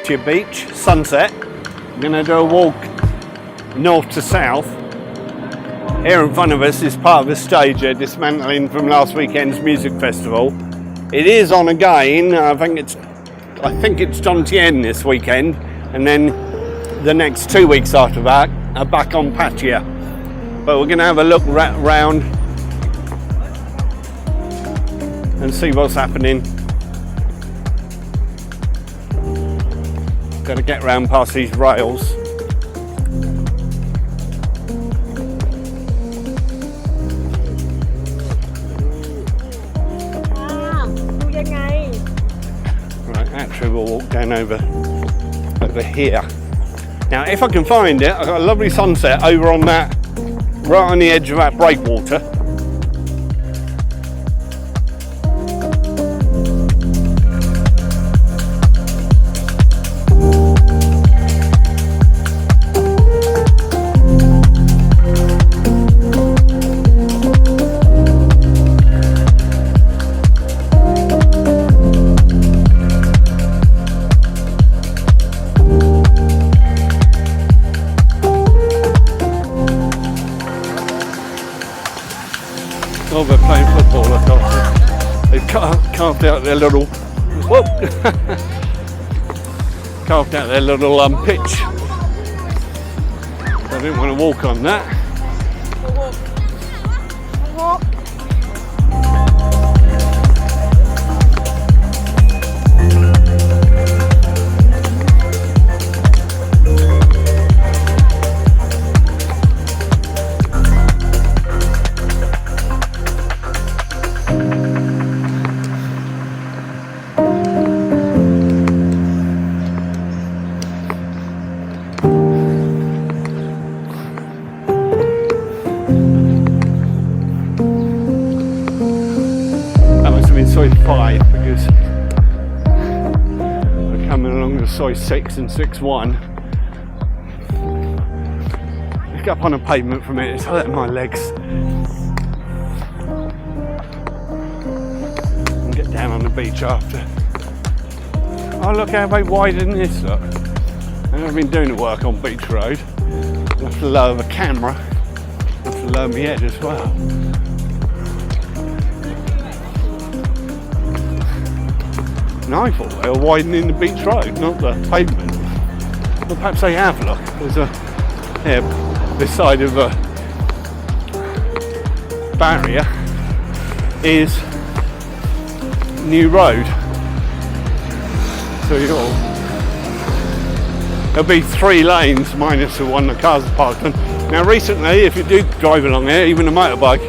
Pattaya Beach, sunset. We're going to do a walk north to south. Here in front of us is part of the stage they're dismantling from last weekend's music festival. It is on again. I think it's Jomtien this weekend, and then the next 2 weeks after that are back on Pattaya. But we're going to have a look round and see what's happening. Got to get round past these rails. Right, actually we'll walk down over here. Now if I can find it, I've got a lovely sunset over on that, right on the edge of that breakwater. Oh, they're playing football, look after. They've carved out their little, carved out their little pitch. I didn't want to walk on that. Soi 5 because we're coming along the Soi 6 and 6-1. Look up on a pavement from it, it's hurting my legs. And get down on the beach after. Oh, look how they widen this, look. I've been doing the work on Beach Road. I have to lower the camera, I have to lower my head as well. And I thought they were widening the beach road, not the pavement. But perhaps they have, look. There's this side of the barrier is new road. So there'll be 3 lanes minus the one the cars are parked on. Now recently, if you do drive along here, even a motorbike,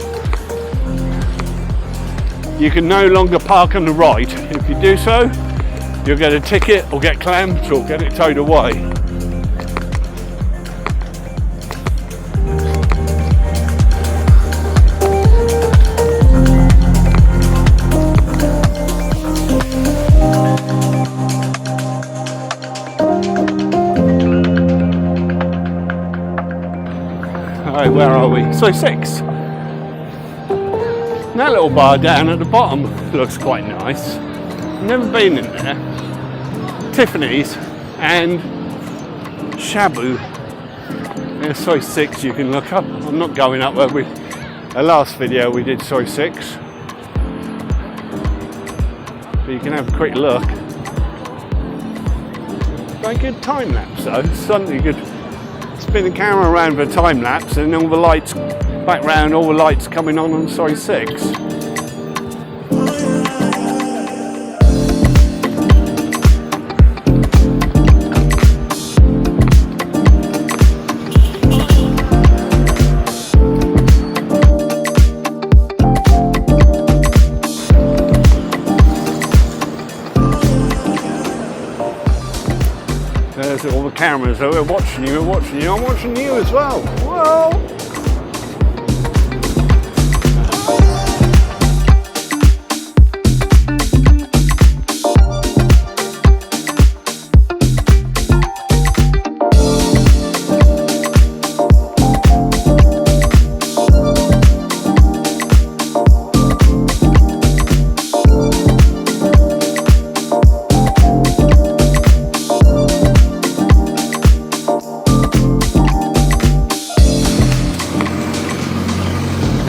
you can no longer park on the right. If you do so, you'll get a ticket or get clamped or get it towed away. Alright, where are we? Soi 6. That little bar down at the bottom looks quite nice. Never been in there. Tiffany's and Shabu. There's Soi 6 you can look up. I'm not going up where the last video we did Soi 6. But you can have a quick look. Very good time lapse though. Something you could spin the camera around for a time lapse and all the lights back round, all the lights coming on Soi 6. There's all the cameras, so we're watching you, I'm watching you as well. Whoa!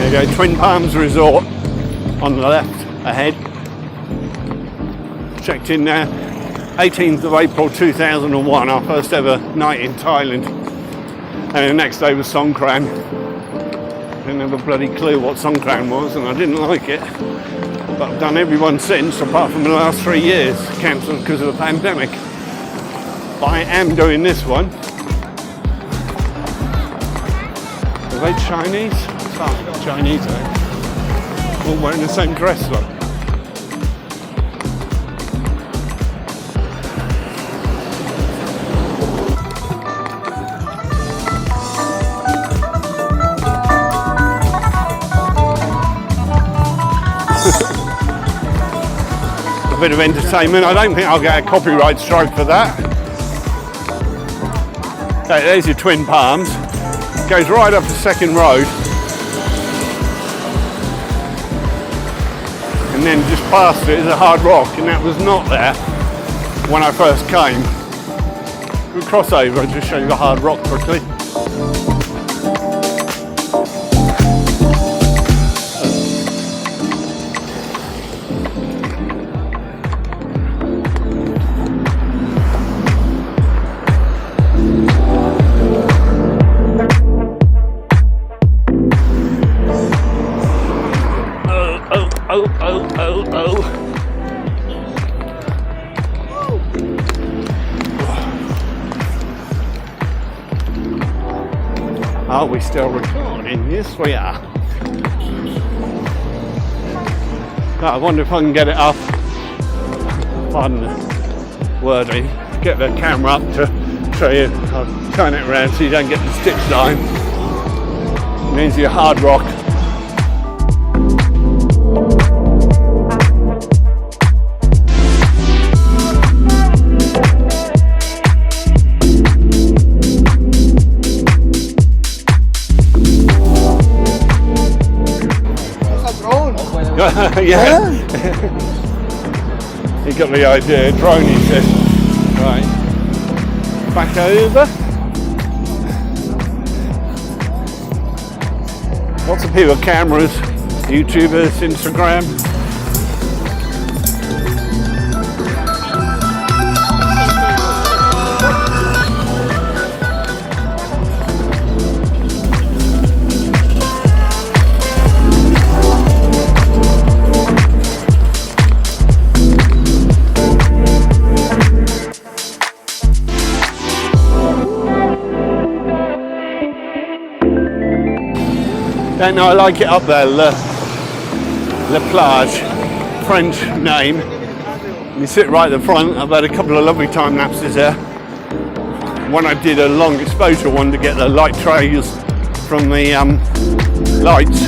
There you go, Twin Palms Resort on the left ahead. Checked in there, 18th of April 2001, our first ever night in Thailand. And the next day was Songkran. Didn't have a bloody clue what Songkran was, and I didn't like it. But I've done every one since, apart from the last 3 years, cancelled because of the pandemic. But I am doing this one. Are they Chinese? Oh, Chinese, eh? All wearing the same dress, though. A bit of entertainment. I don't think I'll get a copyright strike for that. Okay, there's your Twin Palms. Goes right up the second road. And then just past it is a Hard Rock, and that was not there when I first came. We'll cross over and just show you the Hard Rock quickly. Are we still recording? Yes, we are. I wonder if I can get it up. Pardon the wording. Get the camera up to show you. I'll turn it around so you don't get the stitch line. It means your Hard Rock. Yeah. He got the idea. Drone, he said. Right. Back over. Lots of people with cameras, YouTubers, Instagram. Don't know, I like it up there, Le Plage, French name. You sit right at the front. I've had a couple of lovely time lapses there. One I did a long exposure one to get the light trails from the lights.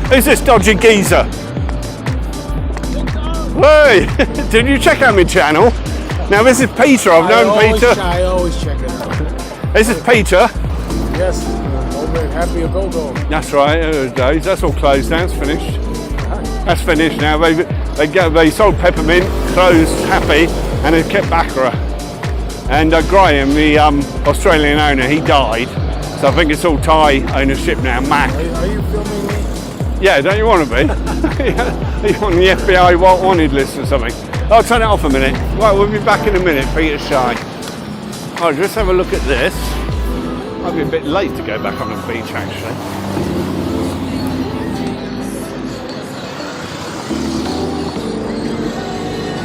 Who's this dodgy geezer? Hey, did you check out my channel? Now this is Peter, I've known Peter. I always check it out. This is Peter. Yes, over happy a go-go. That's right, those days. That's all closed now, it's finished. That's finished now. They sold Peppermint, closed Happy, and they kept Baccarat. And Graham, the Australian owner, he died. So I think it's all Thai ownership now, Mac. Are you filming me? Yeah, don't you want to be? Are you on the FBI wanted list or something? I'll turn it off a minute. Right, we'll be back in a minute. Peter's shy. Oh, just have a look at this. I'll be a bit late to go back on the beach, actually.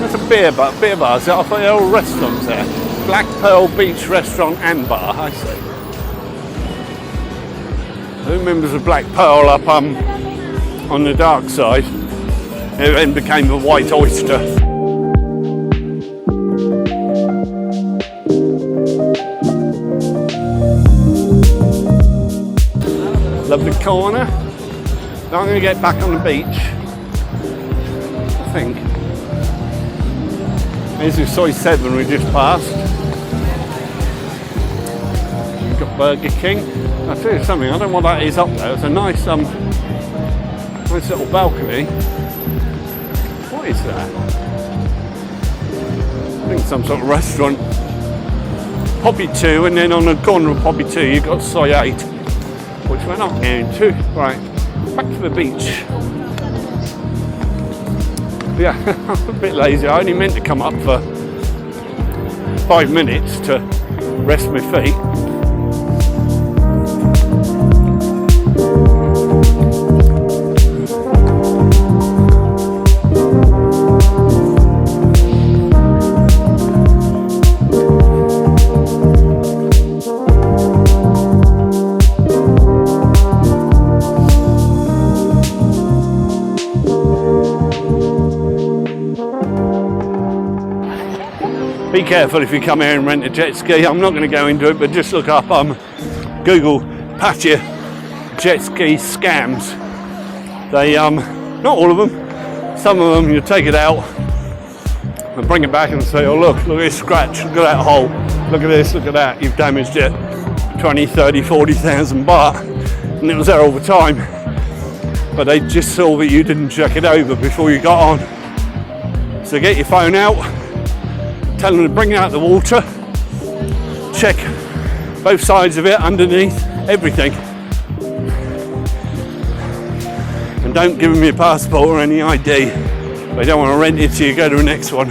That's a beer bar. Beer bars. I thought there were restaurants there. Black Pearl Beach Restaurant and Bar. I see. Who remembers of Black Pearl up on the dark side? It then became a White Oyster. Lovely corner. Now I'm going to get back on the beach, I think. Here's the Soi 7 we just passed. Burger King. I'll tell you something, I don't know what that is up there. It's a nice nice little balcony. What is that? I think some sort of restaurant. Poppy 2, and then on the corner of Poppy 2 you've got Soi 8, which we're not going to. Right, back to the beach. Yeah, I'm a bit lazy. I only meant to come up for 5 minutes to rest my feet. Be careful if you come here and rent a jet ski. I'm not going to go into it, but just look up Google Pattaya jet ski scams. They not all of them, some of them you take it out and bring it back and say, oh look at this scratch, look at that hole, look at this, look at that, you've damaged it, 20, 30, 40,000 baht, and it was there all the time, but they just saw that you didn't check it over before you got on. So get your phone out, tell them to bring out the water, check both sides of it, underneath, everything. And don't give them your passport or any ID. They don't want to rent it till you go to the next one.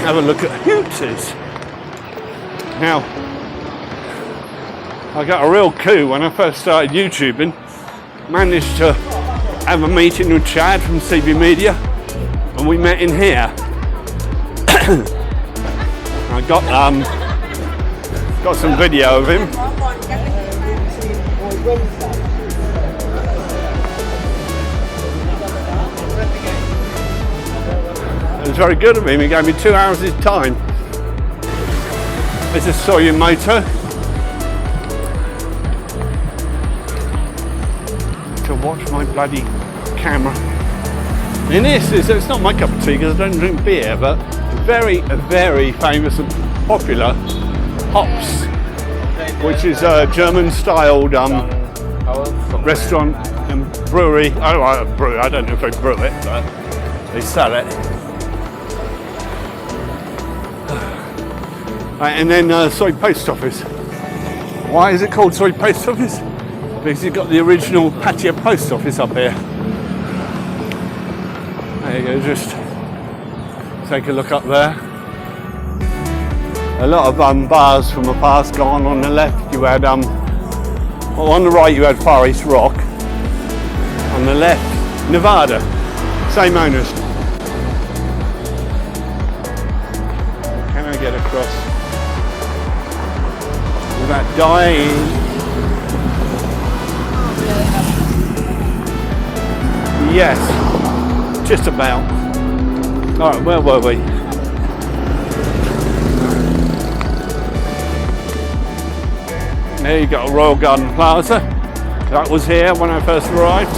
Have a look at Hooters. Now, I got a real coup when I first started YouTubing. Managed to have a meeting with Chad from CB Media, and we met in here. I got some video of him. It was very good of him. He gave me 2 hours of his time. This is Soi Motor. To watch my bloody camera. And this is, it's not my cup of tea because I don't drink beer, but very, very famous and popular Hops, which is a German-styled restaurant and brewery. I don't know if they brew it, but they sell it. And then Soi Post Office. Why is it called Soi Post Office? Because you've got the original Pattaya Post Office up here. There you go, just take a look up there. A lot of bars from the past gone. On the left you had, well, on the right you had Far East Rock. On the left, Nevada, same owners. Can I get across without dying? Yes, just about. Alright, where were we? There you got Royal Garden Plaza. That was here when I first arrived.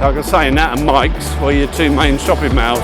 Like I was saying, that and Mike's were your two main shopping malls.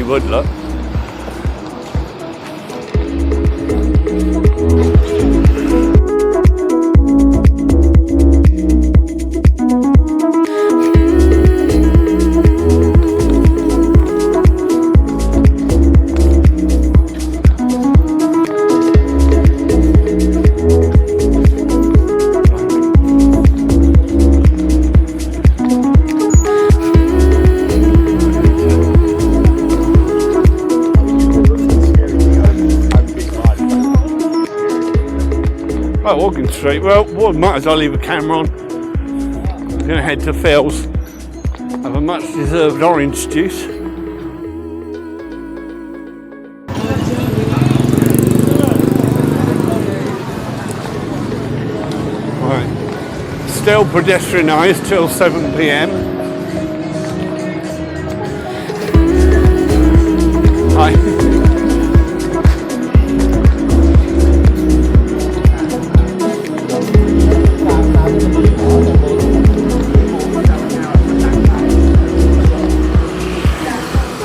Would look. Right, walking street. Well, might as well leave a camera on. I'm going to head to Phil's, have a much deserved orange juice. Right, still pedestrianised till 7 p.m. Hi.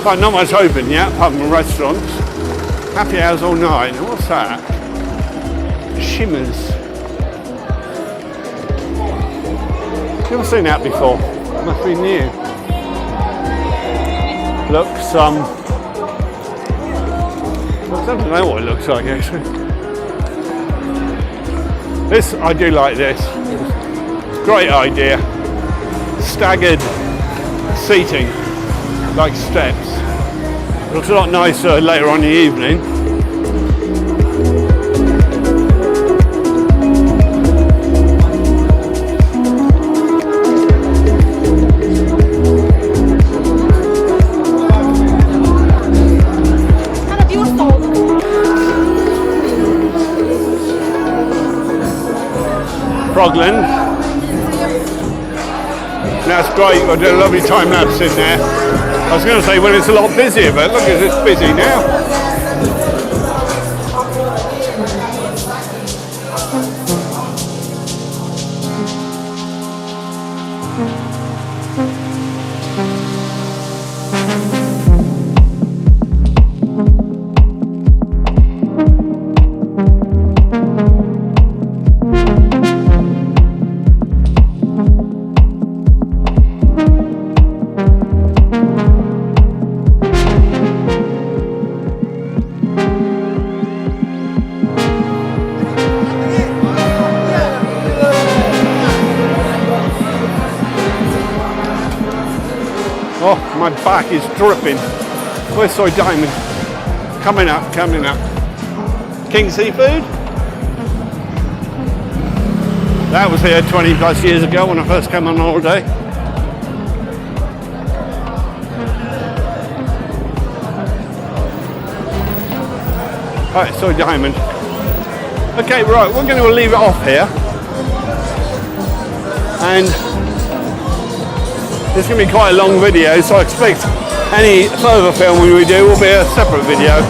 But not much open yet, apart from restaurants. Happy hours all night. Now what's that? Shimmers. Never seen that before. Must be new. Looks I don't know what it looks like actually. This, I do like this. Great idea. Staggered seating, like steps. Looks a lot nicer later on in the evening. Kind of beautiful. Frogland. That's great. I did a lovely time lapse in there. I was going to say when it's a lot busier, but look, it's busy now. Oh, my back is dripping. Where's Soi Diamond? Coming up, coming up. King Seafood? That was here 20 plus years ago when I first came on holiday. Right, Soi Diamond. Okay, right, we're going to leave it off here. And it's going to be quite a long video, so I expect any further filming we do will be a separate video.